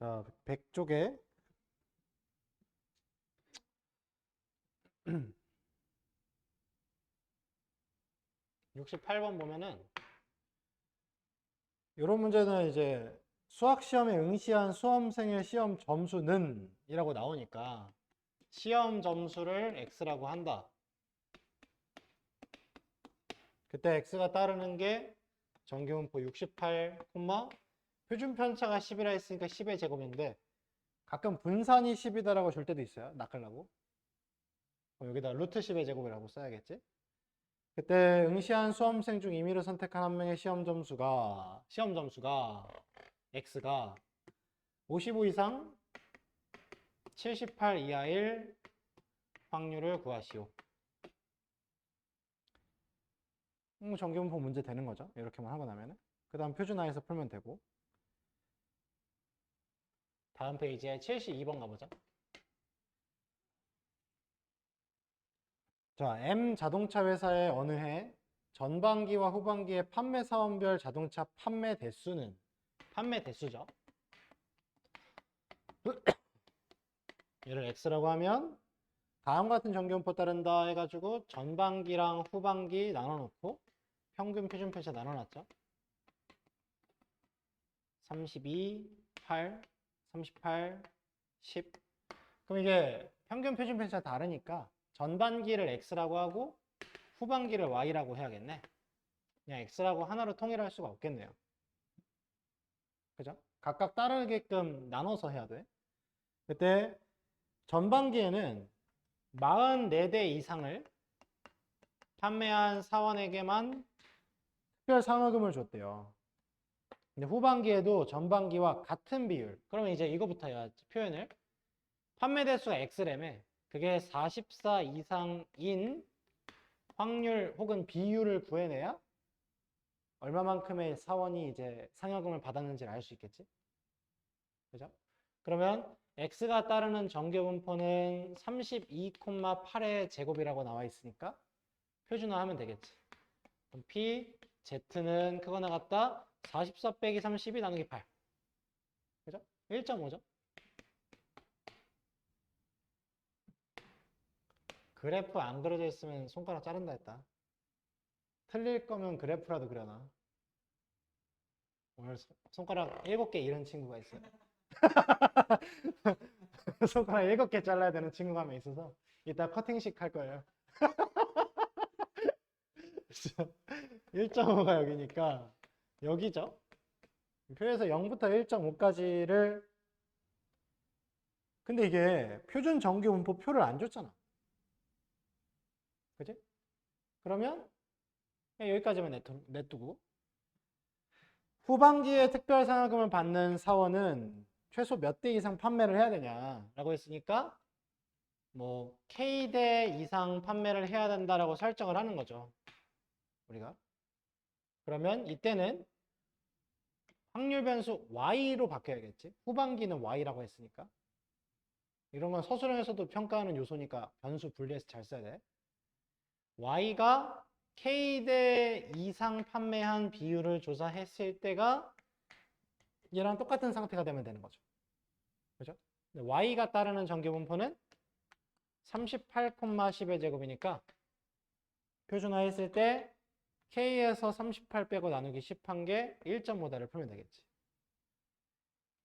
자, 100쪽에 68번 보면은 이런 문제는 이제 수학 시험에 응시한 수험생의 시험 점수는 이라고 나오니까 시험 점수를 x라고 한다. 그때 x가 따르는 게 정규분포 68, 표준 편차가 10이라 했으니까 10의 제곱인데 가끔 분산이 10이다라고 줄 때도 있어요. 낚으려고. 여기다 루트 10의 제곱이라고 써야겠지? 그때 응시한 수험생 중 임의로 선택한 한 명의 시험 점수가 x가 55 이상 78 이하일 확률을 구하시오. 정규분포 문제 되는 거죠. 이렇게만 하고 나면은. 그 다음 표준화해서 풀면 되고. 다음 페이지에 72번 가보자. 자, M 자동차 회사의 어느 해 전반기와 후반기의 판매 사원별 자동차 판매 대수는 판매 대수죠. 얘를 x라고 하면 다음 같은 정규분포 따른다 해가지고 전반기랑 후반기 나눠놓고 평균 표준 편차 나눠놨죠. 32, 8, 38, 10. 그럼 이게 평균 표준 편차 다르니까 전반기를 x라고 하고 후반기를 y라고 해야겠네. 그냥 x라고 하나로 통일할 수가 없겠네요. 그죠? 각각 따르게끔 나눠서 해야 돼. 그때 전반기에는 44대 이상을 판매한 사원에게만 특별 상여금을 줬대요. 근데 후반기에도 전반기와 같은 비율. 그러면 이제 이거부터 해야지. 표현을. 판매 대수가 x라며. 그게 44 이상인 확률 혹은 비율을 구해내야 얼마만큼의 사원이 이제 상여금을 받았는지를 알 수 있겠지. 그죠? 그러면 x가 따르는 정규분포는 32,8의 제곱이라고 나와 있으니까 표준화하면 되겠지. 그럼 p, z는 크거 나갔다 44 빼기 32 나누기 8. 그죠? 1.5죠? 그래프 안 그려져 있으면 손가락 자른다 했다. 틀릴 거면 그래프라도 그려놔. 오늘 손가락 7개 잃은 친구가 있어요. 손가락 7개 잘라야 되는 친구가 한 명 있어서 이따 커팅식 할 거예요. 1.5가 여기니까 여기죠. 표에서 0부터 1.5까지를 근데 이게 표준 정규 분포 표를 안 줬잖아. 그지? 그러면 그냥 여기까지만 냅두고 후반기에 특별 상여금을 받는 사원은 최소 몇 대 이상 판매를 해야 되냐라고 했으니까 뭐 K대 이상 판매를 해야 된다라고 설정을 하는 거죠. 우리가. 그러면 이때는 확률 변수 Y로 바뀌어야겠지. 후반기는 Y라고 했으니까. 이런 건 서술형에서도 평가하는 요소니까 변수 분리해서 잘 써야 돼. Y가 K대 이상 판매한 비율을 조사했을 때가 얘랑 똑같은 상태가 되면 되는 거죠. 그죠? Y가 따르는 정규분포는 38,10의 제곱이니까 표준화했을 때 K에서 38 빼고 나누기 10 한 게 1.5다를 풀면 되겠지.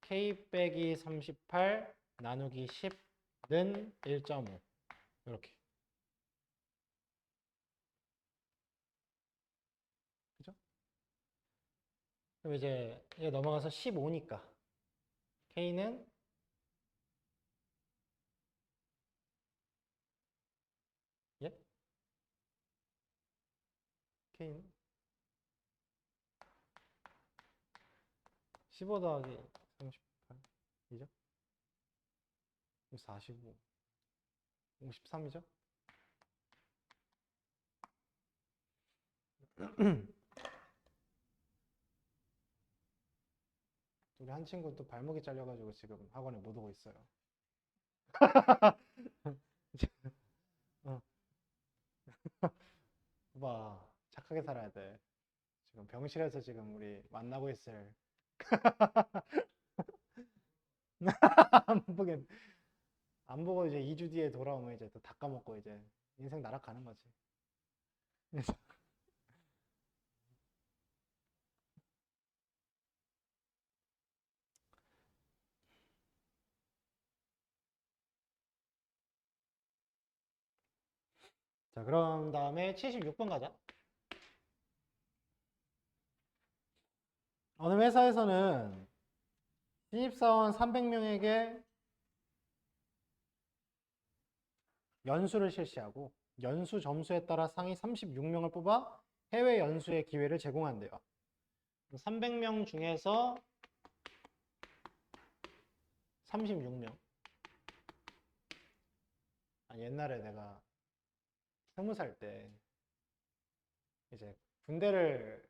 K 빼기 38 나누기 10는 1.5 이렇게. 그죠? 그럼 이제 이거 넘어가서 15니까 K는 예? K는 15 더하기 38 이죠? 45 53이죠? 우리 한 친구 또 발목이 잘려가지고 지금 학원에 못 오고 있어요. 어, 봐, 착하게 살아야 돼. 지금 병실에서 지금 우리 만나고 있을 안 보고 이제 2주 뒤에 돌아오면 이제 또 다 까먹고 이제 인생 날아가는 거지. 그래서 자, 그럼 다음에 76번 가자. 어느 회사에서는 신입사원 300명에게 연수를 실시하고 연수 점수에 따라 상위 36명을 뽑아 해외 연수의 기회를 제공한대요. 300명 중에서 36명. 옛날에 내가 20살 때 이제 군대를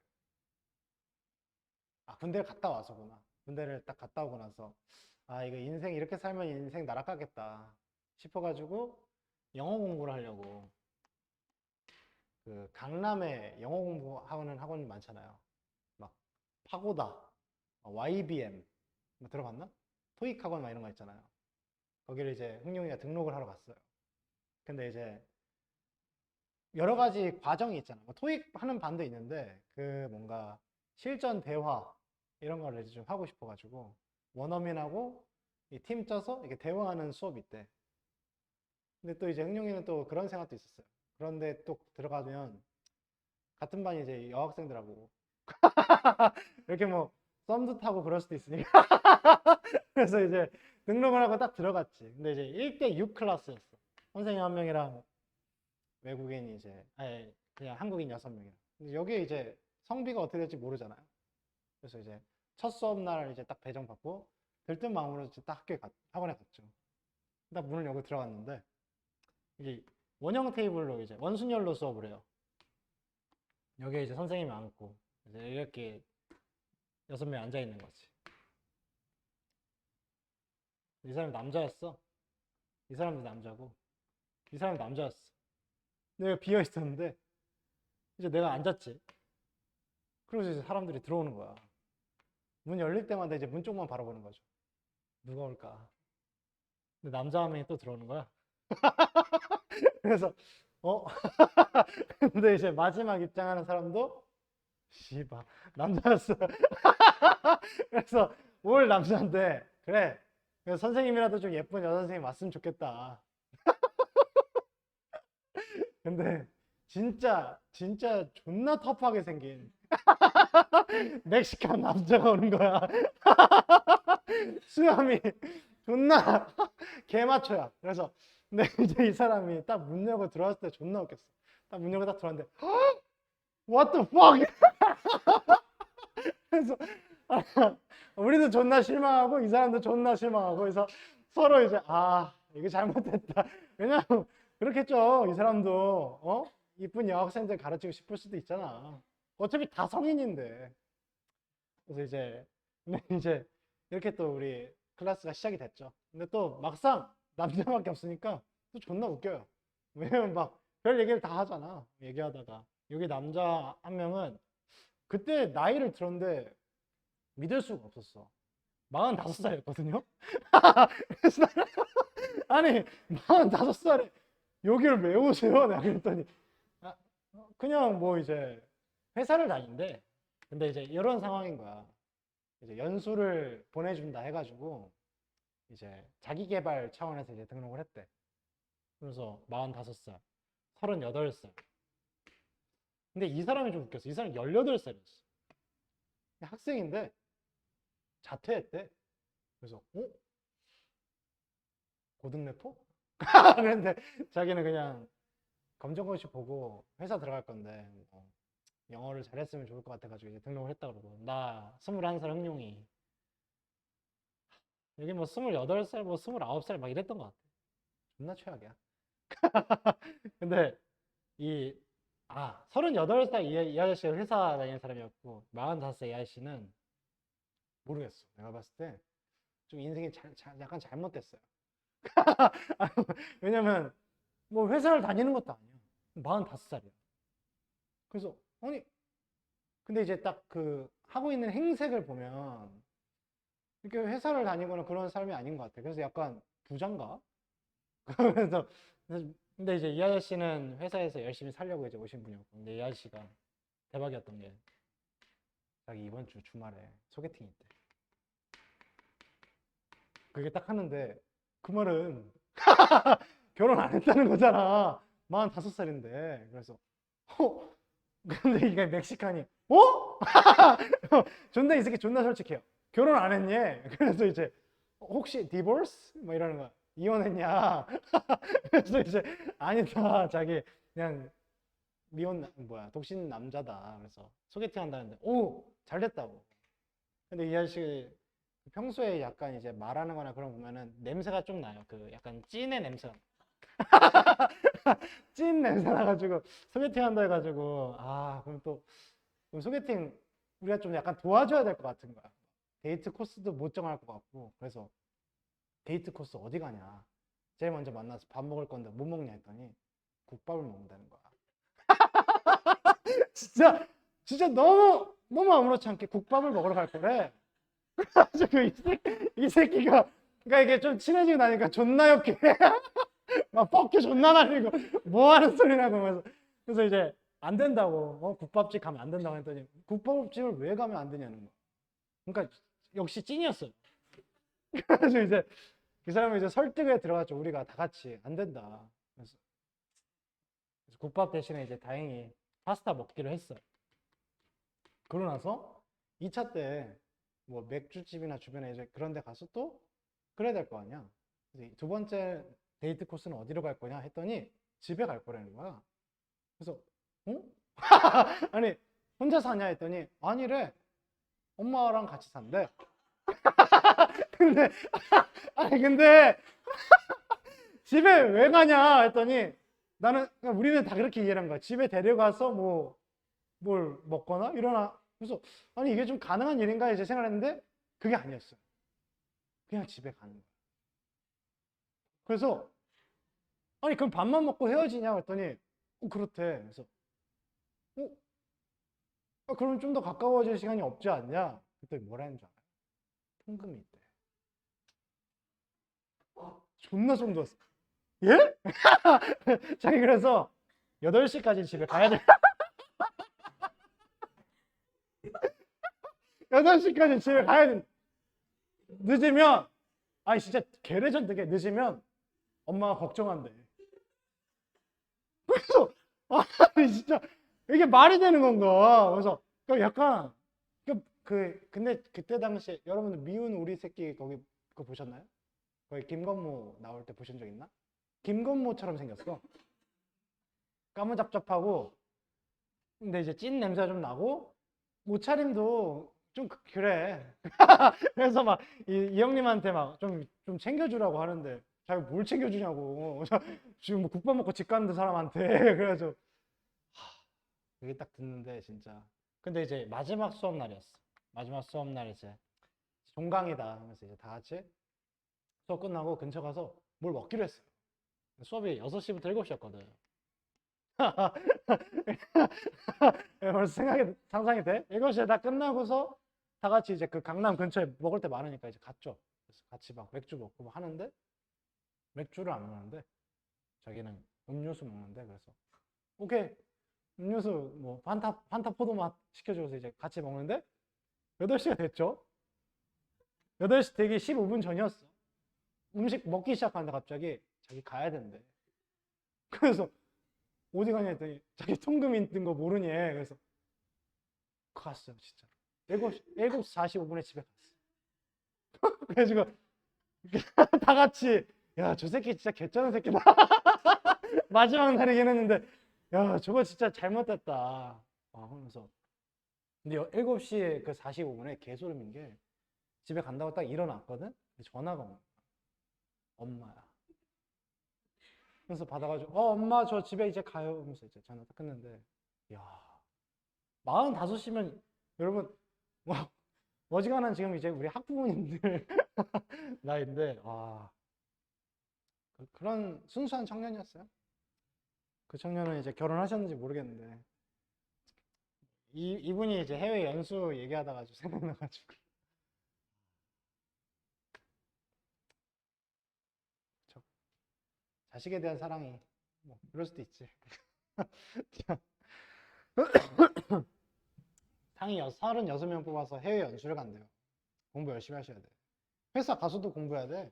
갔다 와서구나. 군대를 딱 갔다 오고 나서 이거 인생 이렇게 살면 인생 날아가겠다 싶어가지고 영어 공부를 하려고 그 강남에 영어 공부하는 학원이 많잖아요. 막 파고다, YBM 뭐 들어봤나? 토익 학원 막 이런 거 있잖아요. 거기를 이제 흥룡이가 등록을 하러 갔어요. 근데 이제 여러 가지 과정이 있잖아. 뭐 토익 하는 반도 있는데 그 뭔가 실전 대화 이런 거를 이제 좀 하고 싶어가지고 원어민하고 이 팀 짜서 이렇게 대화하는 수업이 있대. 근데 또 이제 흥룡이는 또 그런 생각도 있었어요. 그런데 또 들어가면 같은 반이 이제 여학생들하고 이렇게 뭐 썸도 타고 그럴 수도 있으니까 그래서 이제 등록을 하고 딱 들어갔지. 근데 이제 1대6 클래스였어. 선생님 한 명이랑 외국인이 이제 그냥 한국인 6명이랑. 근데 여기에 이제 성비가 어떻게 될지 모르잖아요. 그래서 이제 첫 수업 날 이제 딱 배정받고 들뜬 마음으로 이제 딱 학원에 갔죠. 딱 문을 열고 들어갔는데 이게 원형 테이블로 이제 원순열로 수업을 해요. 여기에 이제 선생님이 앉고 이제 이렇게 6명 앉아 있는 거지. 이 사람이 남자였어. 이 사람도 남자고 이 사람이 남자였어. 내가 비어 있었는데 이제 내가 앉았지. 그리고 이제 사람들이 들어오는 거야. 문 열릴 때마다 이제 문 쪽만 바라보는 거죠. 누가 올까? 근데 남자 한 명이 또 들어오는 거야. 그래서 근데 이제 마지막 입장하는 사람도 씨바 남자였어. 그래서 올 남자인데 그래. 그래서 선생님이라도 좀 예쁜 여자 선생님 왔으면 좋겠다. 근데 진짜 존나 터프하게 생긴 멕시칸 남자가 오는 거야. 수염이 존나 개마초야. 그래서 근데 이제 이 사람이 딱 문 열고 들어왔을 때 존나 웃겼어. 딱 문 열고 딱 들어왔는데 What the fuck? 그래서 우리도 존나 실망하고 이 사람도 존나 실망하고 그래서 서로 이제 이거 잘못됐다. 왜냐면 그렇겠죠. 이 사람도 이쁜 여학생들 가르치고 싶을 수도 있잖아. 어차피 다 성인인데. 그래서 이제 이렇게 또 우리 클래스가 시작이 됐죠. 근데 또 막상 남자밖에 없으니까 또 존나 웃겨요. 왜냐면 막 별 얘기를 다 하잖아. 얘기하다가 여기 남자 한 명은 그때 나이를 들었는데 믿을 수가 없었어. 45살이었거든요. 그래서 아니 45살에 여기를 왜 오세요? 내가 그랬더니 그냥 뭐 이제 회사를 다닌대. 근데 이제 이런 상황인 거야. 이제 연수를 보내준다 해가지고 이제 자기개발 차원에서 이제 등록을 했대. 그래서 45살, 38살. 근데 이 사람이 좀 웃겼어. 이 사람이 18살이었어. 학생인데 자퇴했대. 그래서 고등래포? 그런데 자기는 그냥 검정고시 보고 회사 들어갈 건데 영어를 잘했으면 좋을 것 같아가지고 이제 등록을 했다 그러고 나 21살 흥룡이 여기 뭐 28살 뭐 29살 막 이랬던 것 같아. 존나 최악이야. 근데 38살 이 아저씨가 회사 다니는 사람이었고 45살 이 아저씨는 모르겠어. 내가 봤을 때 좀 인생이 약간 잘못됐어요. 왜냐면 뭐 회사를 다니는 것도 아니야. 45살이야. 그래서 아니 근데 이제 딱 그 하고 있는 행색을 보면 이렇게 회사를 다니거나 그런 사람이 아닌 것 같아. 그래서 약간 부장가? 그래서 근데 이제 이 아저씨는 회사에서 열심히 살려고 이제 오신 분이었고, 근데 이 아저씨가 대박이었던 게 자기 이번 주 주말에 소개팅 있대. 그게 딱 하는데 그 말은 결혼 안 했다는 거잖아. 45살인데. 그래서 근데 이게 멕시칸이 어? 존나 이 새끼 존나 솔직해요. 결혼 안 했니? 그래서 이제 혹시 디보스? 뭐 이러는 거야. 이혼했냐? 그래서 이제 아니다. 자기 그냥 뭐야 독신 남자다. 그래서 소개팅 한다는데 오 잘 됐다고. 근데 이 아저씨 평소에 약간 이제 말하는 거나 그런 거 보면은 냄새가 좀 나요. 그 약간 찐의 냄새. 찐 냄새 나가지고 소개팅 한다 해가지고 아 그럼 또 그럼 소개팅 우리가 좀 약간 도와줘야 될 것 같은 거야. 데이트 코스도 못 정할 것 같고 그래서 데이트 코스 어디 가냐. 제일 먼저 만나서 밥 먹을 건데 뭐 먹냐 했더니 국밥을 먹는다는 거야. 진짜 진짜 너무 너무 아무렇지 않게 국밥을 먹으러 갈 거래. 그래가지고 이 새끼가 그러니까 이게 좀 친해지고 나니까 존나 욕해. 막 뻑큐 존나 날리고 뭐 하는 소리냐고. 그래서 이제 안 된다고 국밥집 가면 안 된다고 했더니 국밥집을 왜 가면 안 되냐는 거. 그러니까 역시 찐이었어요. 그래서 이제 그 사람이 이제 설득에 들어갔죠. 우리가 다 같이 안 된다. 그래서 국밥 대신에 이제 다행히 파스타 먹기로 했어요. 그러고 나서 2차 때 뭐 맥주집이나 주변에 이제 그런 데 가서 또 그래야 될 거 아니야. 그래서 두 번째 데이트 코스는 어디로 갈 거냐 했더니 집에 갈 거라는 거야. 그래서 어? 아니 혼자 사냐 했더니 아니래. 엄마랑 같이 산대. 근데 아니 근데 집에 왜 가냐 했더니 나는 그러니까 우리는 다 그렇게 이해한 거야. 집에 데려가서 뭐 뭘 먹거나 이러나. 그래서 아니 이게 좀 가능한 일인가 이제 생각했는데 그게 아니었어요. 그냥 집에 가는 거야. 그래서 아니 그럼 밥만 먹고 헤어지냐 했더니 그렇대. 그래서 그럼 좀 더 가까워질 시간이 없지 않냐? 그때 뭐라 했는 줄 알아요? 통금이 있대. 존나 소름 돋았어. 예? 자기 그래서 8시까지 집에 가야 돼. 8시까지 집에 가야 돼. 늦으면 아니 진짜 개레전드게 늦으면 엄마가 걱정한대. 그래서 아니 진짜 이게 말이 되는 건가? 그래서 약간 근데 그때 당시에 여러분들 미운 우리 새끼 거기 그거 보셨나요? 거기 김건모 나올 때 보신 적 있나? 김건모처럼 생겼어. 까무잡잡하고 근데 이제 찐 냄새가 좀 나고 옷차림도 좀 그래. 그래서 막 이 형님한테 막 좀 챙겨주라고 하는데 자기 뭘 챙겨주냐고. 지금 뭐 국밥 먹고 집 가는데 사람한테. 그래가지고 그게 딱 듣는데 진짜. 근데 이제 마지막 수업 날이었어. 마지막 수업 날 이제 종강이다 하면서 이제 다 같이 수업 끝나고 근처 가서 뭘 먹기로 했어요. 수업이 6시부터 7시였거든. 벌써 상상이 돼? 7시에 다 끝나고서 다 같이 이제 그 강남 근처에 먹을 때 많으니까 이제 갔죠. 그래서 같이 막 맥주 먹고 뭐 하는데 맥주를 안 먹는데 자기는 음료수 먹는데 그래서 오케이 음료수 뭐 판타 포도맛 시켜줘서 이제 같이 먹는데 8시가 됐죠. 8시 되기 15분 전이었어. 음식 먹기 시작하는데 갑자기 자기 가야 된대. 그래서 어디 가냐 했더니 자기 통금 있는 거 모르니. 그래서 갔어요 진짜. 7시 45분에 집에 갔어. 그래가지고 다 같이 야 저 새끼 진짜 개쩌는 새끼다. 마지막 날이긴 했는데 야 저거 진짜 잘못됐다 하면서 근데 7시 그 45분에 개소름인 게 집에 간다고 딱 일어났거든. 전화가 온 거야. 엄마야. 그래서 받아가지고 엄마 저 집에 이제 가요 하면서 이제 전화 딱 끊는데 야 45이면 여러분 뭐 어지간한 지금 이제 우리 학부모님들 나이인데 와 그런 순수한 청년이었어요. 그 청년은 이제 결혼하셨는지 모르겠는데 이분이 이제 해외 연수 얘기하다가 생각나가지고 자식에 대한 사랑이 뭐 그럴 수도 있지. 상위 36명 뽑아서 해외 연수를 간대요. 공부 열심히 하셔야 돼. 회사 가서도 공부해야 돼.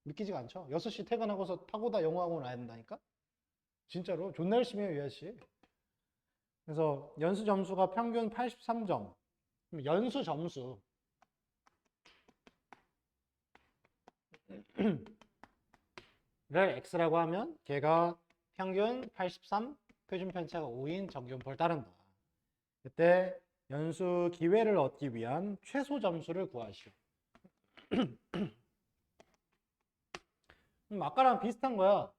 믿기지가 않죠. 6시 퇴근하고서 타고다 영어학원 와야 된다니까? 진짜로 존나 열심히 해요, 유아씨. 그래서 연수 점수가 평균 83점. 연수 점수 를 x라고 하면 걔가 평균 83, 표준 편차가 5인 정기분포를 따른다. 그때 연수 기회를 얻기 위한 최소 점수를 구하시오. 아까랑 비슷한 거야.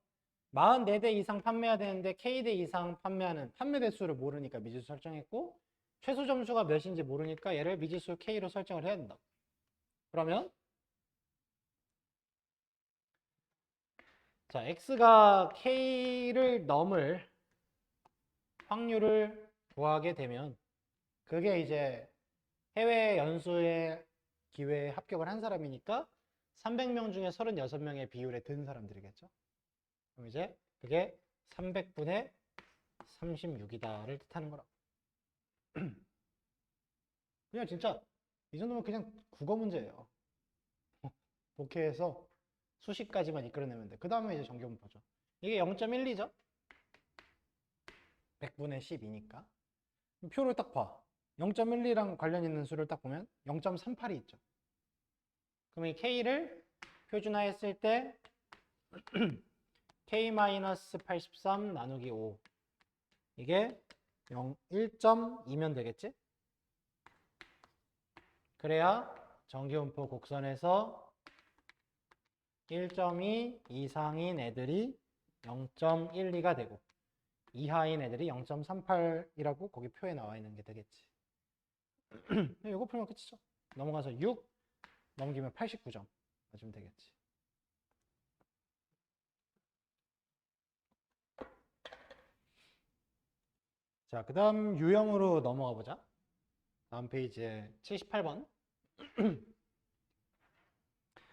44대 이상 판매해야 되는데 K대 이상 판매하는 판매 대수를 모르니까 미지수 설정했고, 최소 점수가 몇인지 모르니까 얘를 미지수 K로 설정을 해야 된다. 그러면 자, X가 K를 넘을 확률을 구하게 되면 그게 이제 해외 연수의 기회에 합격을 한 사람이니까 300명 중에 36명의 비율에 든 사람들이겠죠. 그럼 이제 그게 300분의 36이다를 뜻하는 거라고. 그냥 진짜 이 정도면 그냥 국어 문제예요. 독해에서 수식까지만 이끌어내면 돼. 그 다음에 이제 정규분포죠. 이게 0.12죠? 100분의 12니까. 표를 딱 봐. 0.12랑 관련 있는 수를 딱 보면 0.38이 있죠. 그럼 이 K를 표준화했을 때 K-83 나누기 5 이게 1.2면 되겠지? 그래야 정기분포 곡선에서 1.2 이상인 애들이 0.12가 되고 이하인 애들이 0.38이라고 거기 표에 나와 있는 게 되겠지. 이거 풀면 끝이죠. 넘어가서 6 넘기면 89점 맞으면 되겠지. 자, 그 다음 유형으로 넘어가 보자. 다음 페이지에 78번.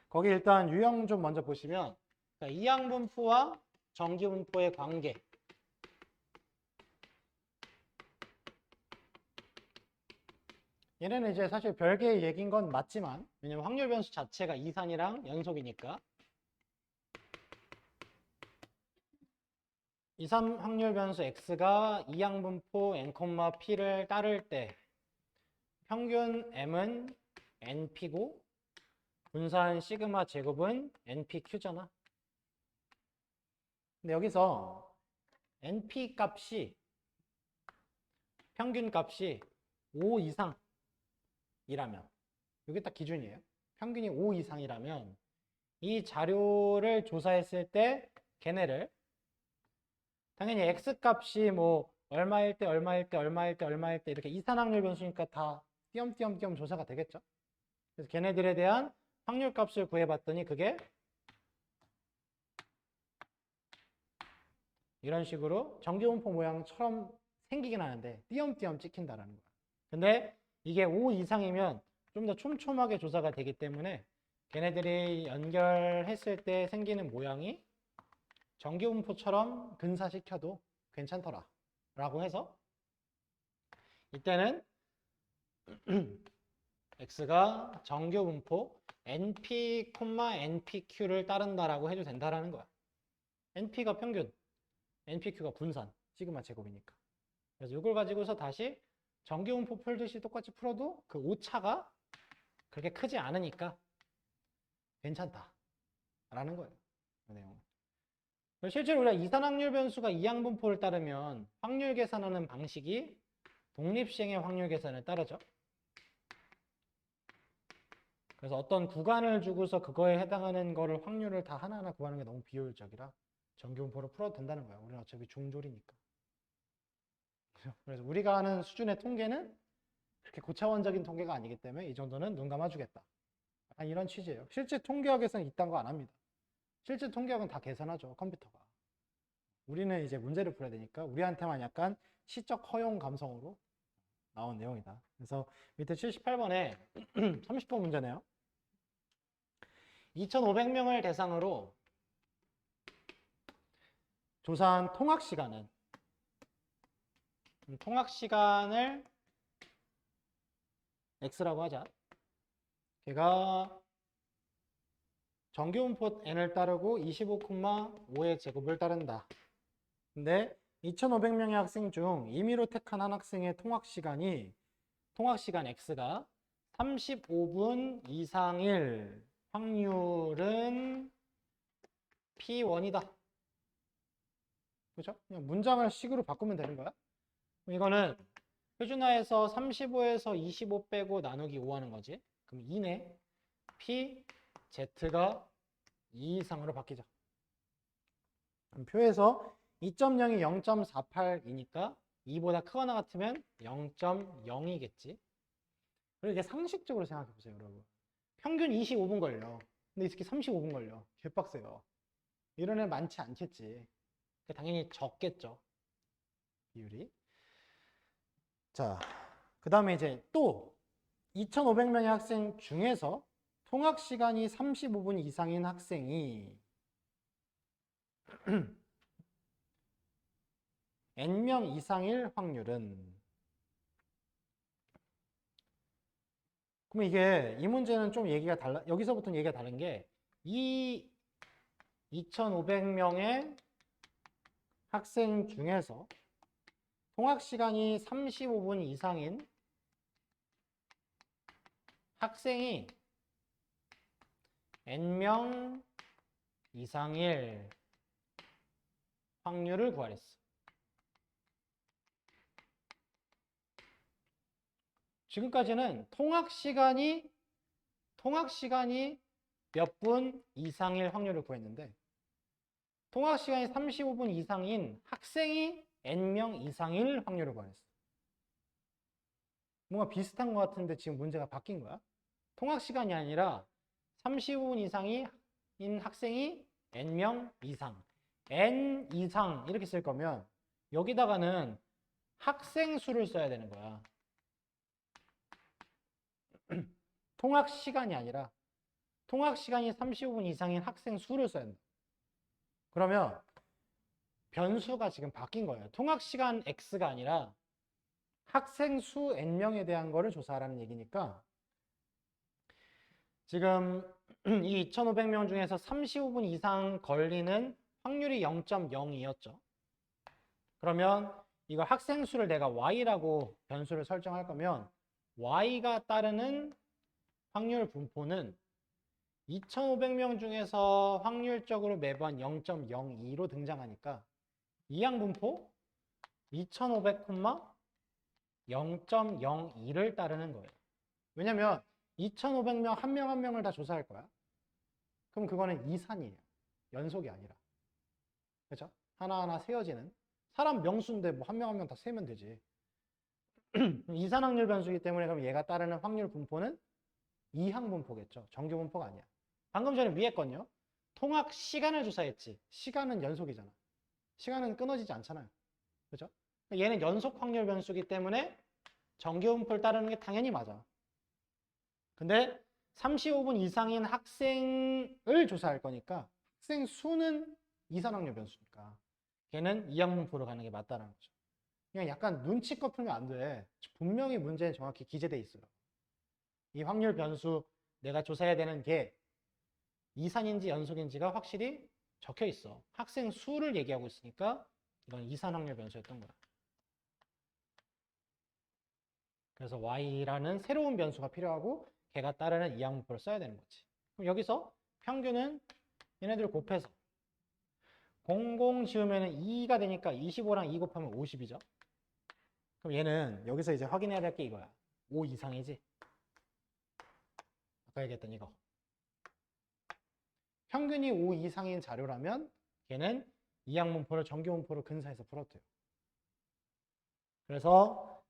거기 일단 유형 좀 먼저 보시면 이항분포와 정기분포의 관계. 얘네는 이제 사실 별개의 얘기인 건 맞지만, 왜냐면 확률 변수 자체가 이산이랑 연속이니까. 이산 확률 변수 x가 이항분포 n, p를 따를 때 평균 m은 np고 분산 시그마 제곱은 npq잖아. 근데 여기서 np 값이 평균 값이 5 이상이라면, 이게 딱 기준이에요. 평균이 5 이상이라면 이 자료를 조사했을 때 걔네를 당연히 x 값이 뭐 얼마일 때 얼마일 때 얼마일 때 얼마일 때 이렇게 이산 확률 변수니까 다 띄엄띄엄띄엄 조사가 되겠죠. 그래서 걔네들에 대한 확률 값을 구해봤더니 그게 이런 식으로 정기분포 모양처럼 생기긴 하는데 띄엄띄엄 찍힌다라는 거야. 근데 이게 5 이상이면 좀 더 촘촘하게 조사가 되기 때문에 걔네들이 연결했을 때 생기는 모양이 정기분포처럼 근사시켜도 괜찮더라 라고 해서 이때는 x가 정규분포 np, npq를 따른다라고 해도 된다라는 거야. np가 평균, npq가 분산, 시그마 제곱이니까. 그래서 이걸 가지고서 다시 정규분포 풀듯이 똑같이 풀어도 그 오차가 그렇게 크지 않으니까 괜찮다라는 거예요. 그 내용은. 실제로 우리가 이산 확률 변수가 이항분포를 따르면 확률 계산하는 방식이 독립시행의 확률 계산을 따르죠. 그래서 어떤 구간을 주고서 그거에 해당하는 거를 확률을 다 하나하나 구하는 게 너무 비효율적이라 정규분포로 풀어도 된다는 거야. 우리는 어차피 중졸이니까. 그래서 우리가 하는 수준의 통계는 그렇게 고차원적인 통계가 아니기 때문에 이 정도는 눈 감아주겠다. 이런 취지예요. 실제 통계학에서는 이딴 거 안 합니다. 실제 통계학은 다 계산하죠, 컴퓨터가. 우리는 이제 문제를 풀어야 되니까 우리한테만 약간 시적 허용 감성으로 나온 내용이다. 그래서 밑에 78번에 30번 문제네요. 2,500명을 대상으로 조사한 통학 시간은 통학 시간을 x라고 하자. 걔가 정규분포 n을 따르고 25,5의 제곱을 따른다. 근데 2,500명의 학생 중 임의로 택한 한 학생의 통학 시간 x가 35분 이상일 확률은 P1이다. 그죠? 그냥 문장을 식으로 바꾸면 되는 거야. 이거는 표준화에서 35에서 25 빼고 나누기 5 하는 거지. 그럼 2네. P, Z가 2 이상으로 바뀌죠. 그럼 표에서 2.0이 0.48이니까 2보다 크거나 같으면 0.0이겠지. 그리고 이게 상식적으로 생각해 보세요, 여러분. 평균 25분 걸려. 근데 이 새끼 35분 걸려. 개빡세요. 이런 애 많지 않겠지. 당연히 적겠죠. 비율이. 자, 그 다음에 이제 또 2,500명의 학생 중에서 통학 시간이 35분 이상인 학생이 n명 이상일 확률은, 그럼 이게 이 문제는 좀 얘기가 달라. 여기서부터는 얘기가 다른 게 이 2,500명의 학생 중에서 통학 시간이 35분 이상인 학생이 n명 이상일 확률을 구하랬어. 지금까지는 통학 시간이 몇 분 이상일 확률을 구했는데, 통학 시간이 35분 이상인 학생이 n명 이상일 확률을 구했어. 뭔가 비슷한 것 같은데 지금 문제가 바뀐 거야. 통학 시간이 아니라 35분 이상인 학생이 n명 이상. n 이상 이렇게 쓸 거면 여기다가는 학생 수를 써야 되는 거야. 통학 시간이 아니라 통학 시간이 35분 이상인 학생 수를 써야 된다. 그러면 변수가 지금 바뀐 거예요. 통학 시간 x가 아니라 학생 수 n명에 대한 거를 조사하라는 얘기니까, 지금 이 2,500명 중에서 35분 이상 걸리는 확률이 0.02였죠. 그러면 이거 학생 수를 내가 y라고 변수를 설정할 거면 y가 따르는 확률 분포는 2,500명 중에서 확률적으로 매번 0.02로 등장하니까 이항 분포 2,500, 0.02를 따르는 거예요. 왜냐면 2,500명 한 명 한 명을 다 조사할 거야. 그럼 그거는 이산이에요. 연속이 아니라. 그렇죠? 하나하나 세어지는. 사람 명수인데 뭐 한 명 한 명 다 세면 되지. 이산 확률 변수이기 때문에 그럼 얘가 따르는 확률 분포는 이항 분포겠죠. 정규 분포가 아니야. 방금 전에 위에 건요. 통학 시간을 조사했지. 시간은 연속이잖아. 시간은 끊어지지 않잖아요. 그렇죠? 얘는 연속 확률 변수이기 때문에 정규 분포를 따르는 게 당연히 맞아. 근데 35분 이상인 학생을 조사할 거니까 학생 수는 이산 확률 변수니까 걔는 이항 분포로 가는 게 맞다라는 거죠. 그냥 약간 눈치껏 풀면 안 돼. 분명히 문제는 정확히 기재돼 있어요. 이 확률 변수 내가 조사해야 되는 게 이산인지 연속인지가 확실히 적혀 있어. 학생 수를 얘기하고 있으니까 이건 이산 확률 변수였던 거야. 그래서 y라는 새로운 변수가 필요하고 걔가 따르는 이항 분포를 써야 되는 거지. 그럼 여기서 평균은 얘네들 곱해서 00 지우면 2가 되니까 25랑 2 곱하면 50이죠. 그럼 얘는 여기서 이제 확인해야 될 게 이거야. 5 이상이지. 아까 얘기했던 이거. 평균이 5 이상인 자료라면 걔는 이항 분포를 정규 분포로 근사해서 풀어도 돼요. 그래서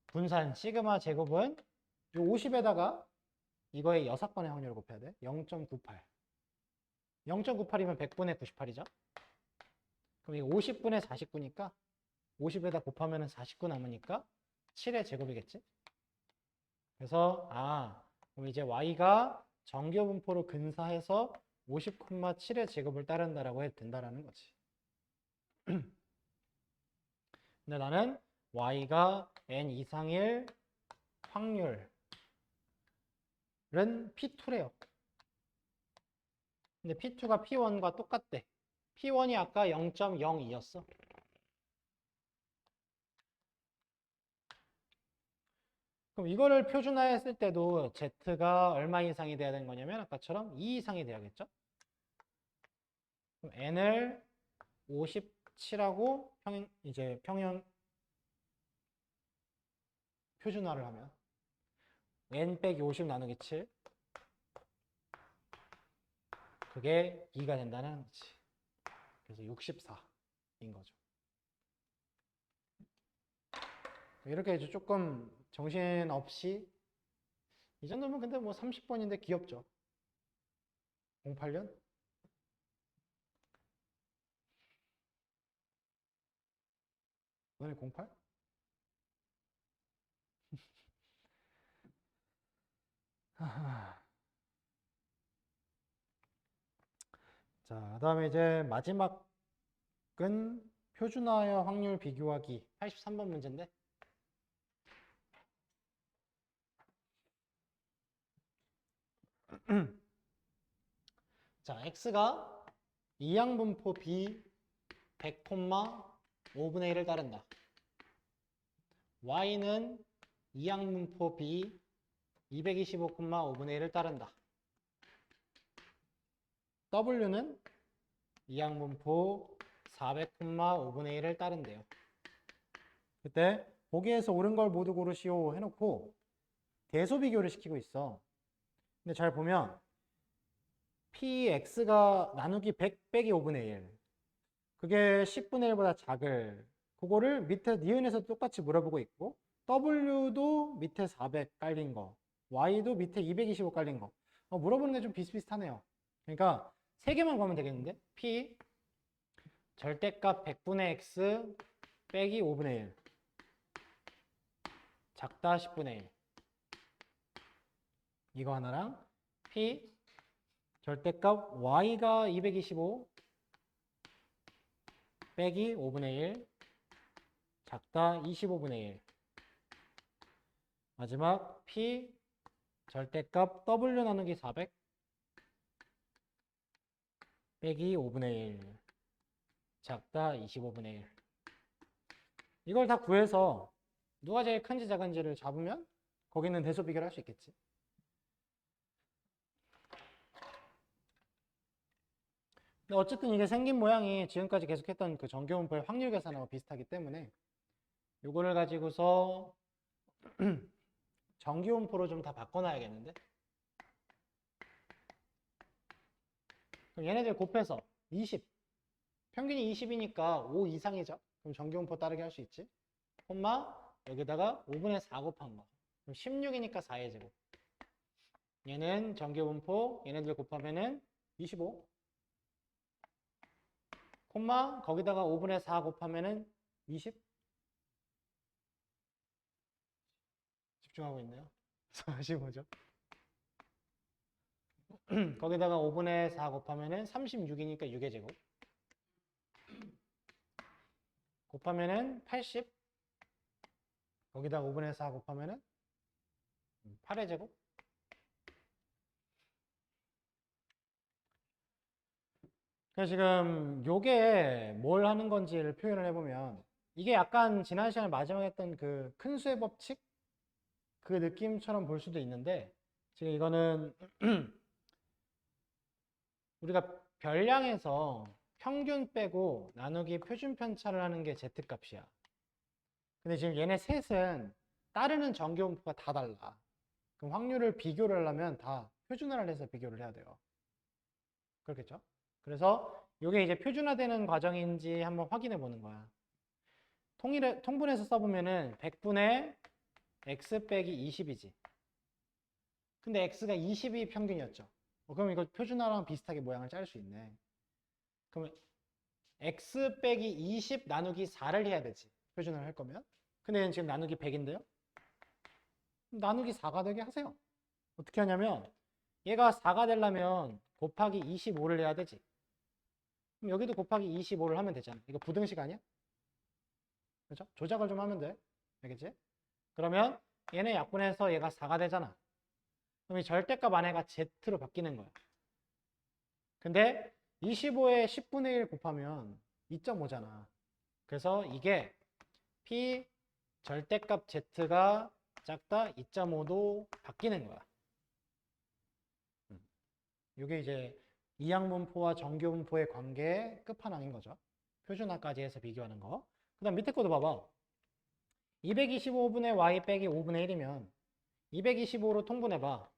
분산 시그마 제곱은 이 50에다가 이거의 6번의 확률을 곱해야 돼. 0.98. 0.98이면 100분의 98이죠. 그럼 이 50분의 49니까 50에다 곱하면 49 남으니까 7의 제곱이겠지. 그래서 그럼 이제 y가 정규 분포로 근사해서 50,7의 제곱을 따른다라고 해도 된다라는 거지. 근데 나는 y가 n 이상일 확률은 P2래요. 근데 P2가 P1과 똑같대. P1이 아까 0.02였어. 그럼 이거를 표준화했을 때도 Z가 얼마 이상이 돼야 되는 거냐면 아까처럼 2 이상이 돼야겠죠? 그럼 N을 57하고 이제 평형 표준화를 하면 N 빼기 50 나누기 7 그게 2가 된다는 거지. 그래서 64인 거죠. 이렇게 이제 조금 정신없이 이 정도면 근데 뭐 30번인데 귀엽죠. 08년? 너네 08? 자, 그다음에 이제 마지막은 표준화와 확률 비교하기 83번 문제인데 자, x가 이항분포 b 100, 5분의 1을 따른다. y는 이항분포 b 225, 5분의 1을 따른다. w는 이항분포 400, 5분의 1을 따른대요. 그때 보기에서 옳은 걸 모두 고르시오 해놓고 대소 비교를 시키고 있어. 근데 잘 보면 px가 나누기 100 빼기 5분의 1 그게 10분의 1보다 작을 그거를 밑에 니은에서 똑같이 물어보고 있고 w도 밑에 400 깔린 거 y도 밑에 225 깔린 거 물어보는 게 좀 비슷비슷하네요. 그러니까 세 개만 구하면 되겠는데 p 절대값 100분의 x 빼기 5분의 1 작다 10분의 1 이거 하나랑 p 절대값 y가 225 빼기 5분의 1 작다 25분의 1 마지막 p 절대값 w 나누기 400 빼기 5분의 1 작다 25분의 1 이걸 다 구해서 누가 제일 큰지 작은지를 잡으면 거기는 대소 비교를 할 수 있겠지. 근데 어쨌든 이게 생긴 모양이 지금까지 계속했던 그 정규분포의 확률 계산하고 비슷하기 때문에 이거를 가지고서 정규분포로 좀 다 바꿔놔야겠는데. 그럼 얘네들 곱해서 20 평균이 20이니까 5 이상이죠. 그럼 정규분포 따르게 할 수 있지. 콤마 여기다가 5분의 4 곱한 거 그럼 16이니까 4의 제곱 얘는 정규분포 얘네들 곱하면은 25 콤마 거기다가 5분의 4 곱하면은 20 집중하고 있네요. 45죠. 거기다가 5분의 4 곱하면은 36이니까 6의 제곱 곱하면은 80 거기다가 5분의 4 곱하면은 8의 제곱 그래서 지금 요게 뭘 하는 건지를 표현을 해보면 이게 약간 지난 시간에 마지막에 했던 그 큰 수의 법칙 그 느낌처럼 볼 수도 있는데 지금 이거는 우리가 별량에서 평균 빼고 나누기 표준 편차를 하는 게 z값이야. 근데 지금 얘네 셋은 따르는 정규분포가 다 달라. 그럼 확률을 비교를 하려면 다 표준화를 해서 비교를 해야 돼요. 그렇겠죠? 그래서 이게 이제 표준화되는 과정인지 한번 확인해 보는 거야. 통분해서 써보면은 100분의 x 빼기 20이지. 근데 x가 20이 평균이었죠. 그럼 이거 표준화랑 비슷하게 모양을 짤 수 있네. 그러면 x 빼기 20 나누기 4를 해야 되지. 표준화를 할 거면. 근데 얘는 지금 나누기 100인데요. 나누기 4가 되게 하세요. 어떻게 하냐면 얘가 4가 되려면 곱하기 25를 해야 되지. 그럼 여기도 곱하기 25를 하면 되잖아. 이거 부등식 아니야? 그죠? 조작을 좀 하면 돼. 알겠지? 그러면 얘네 약분해서 얘가 4가 되잖아. 그럼 이 절대값 안에가 z로 바뀌는 거야. 근데 25에 10분의 1 곱하면 2.5잖아. 그래서 이게 p 절대값 z가 작다 2.5도 바뀌는 거야. 이게 이제 이항분포와 정교분포의 관계의 끝판왕인 거죠. 표준화까지 해서 비교하는 거. 그 다음 밑에 것도 봐봐. 225분의 y 빼기 5분의 1이면 225로 통분해봐.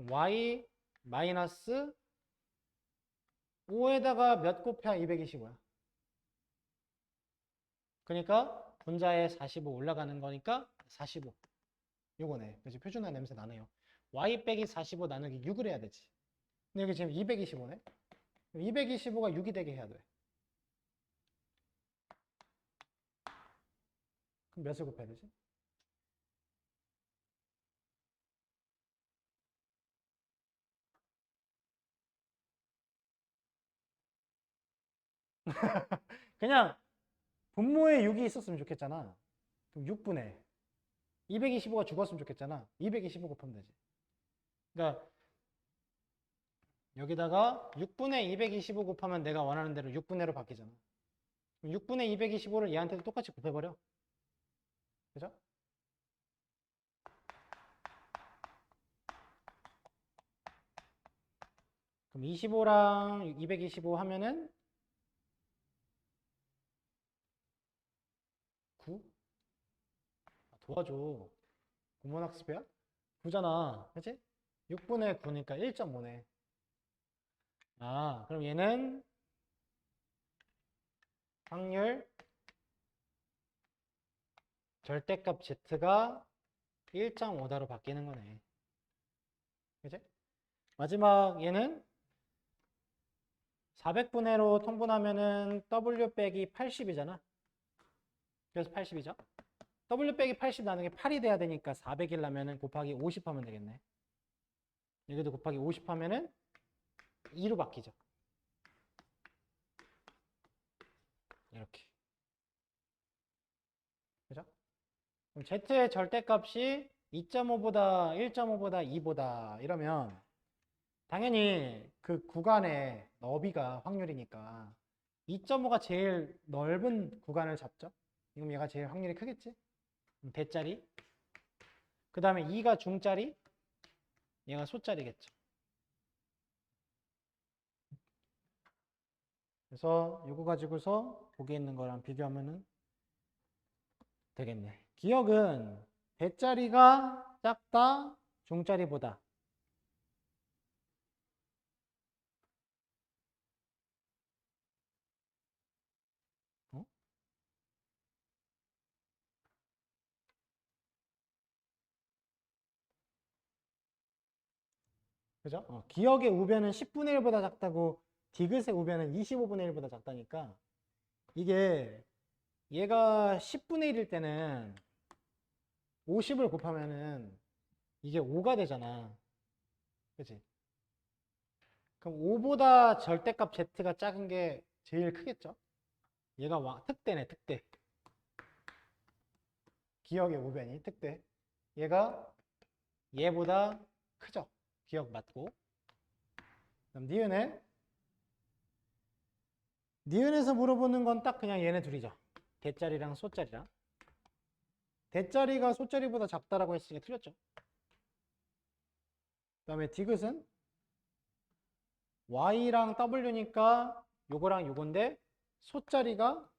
y 마이너스 5에다가 몇 곱해야 225야? 그러니까 분자에 45 올라가는 거니까 45. 요거네. 그래서 표준화 냄새 나네요. y 빼기 45 나누기 6을 해야 되지. 근데 여기 지금 225네. 225가 6이 되게 해야 돼. 그럼 몇을 곱해야 되지? 그냥 분모에 6이 있었으면 좋겠잖아. 그럼 6분의 225가 죽었으면 좋겠잖아. 225 곱하면 되지. 그러니까 여기다가 6분의 225 곱하면 내가 원하는 대로 6분의로 바뀌잖아. 그럼 6분의 225를 얘한테도 똑같이 곱해버려. 그죠? 그럼 25랑 225 하면은 9? 도와줘. 국문학습이야? 9잖아. 그치? 6분의 9니까 1.5네. 아, 그럼 얘는 확률 절대값 z가 1.5다로 바뀌는 거네. 그치? 마지막 얘는 400분의 1로 통분하면은 w 빼기 80이잖아. 그래서 80이죠. w 빼기 80 나누기 8이 돼야 되니까 400일 나면은 곱하기 50 하면 되겠네. 여기도 곱하기 50 하면은 2로 바뀌죠. 이렇게. 그죠? 그럼 z의 절대값이 2.5보다 1.5보다 2보다 이러면 당연히 그 구간의 너비가 확률이니까 2.5가 제일 넓은 구간을 잡죠. 그럼 얘가 제일 확률이 크겠지? 대짜리. 그 다음에 2가 중짜리, 얘가 소짜리겠죠. 그래서 이거 가지고서 거기에 있는 거랑 비교하면은 되겠네. 기억은 대짜리가 작다, 중짜리보다. 어? 그죠? 기억의 우변은 10분의 1보다 작다고 디귿의 우변은 25분의 1보다 작다니까 이게 얘가 10분의 1일 때는 50을 곱하면은 이게 5가 되잖아. 그치? 그럼 5보다 절대값 z가 작은 게 제일 크겠죠? 얘가 특대네, 특대. 기억의 우변이 특대. 얘가 얘보다 크죠? 기억 맞고. 그럼 니은에서 물어보는 건 딱 그냥 얘네 둘이죠. 대짜리랑 소짜리랑. 대짜리가 소짜리보다 작다라고 했으니까 틀렸죠. 그 다음에 디귿은 y랑 w니까 요거랑 요건데 소짜리가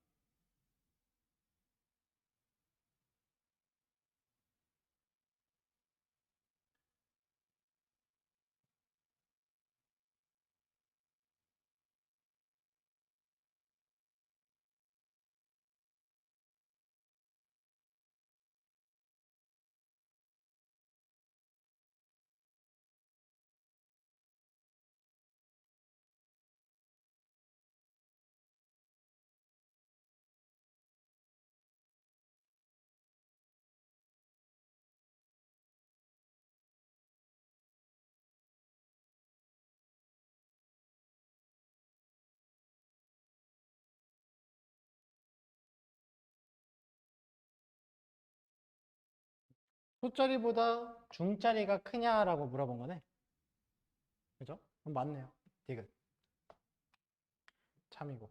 소짜리보다 중짜리가 크냐라고 물어본 거네. 그죠? 그럼 맞네요. 디귿. 참이고.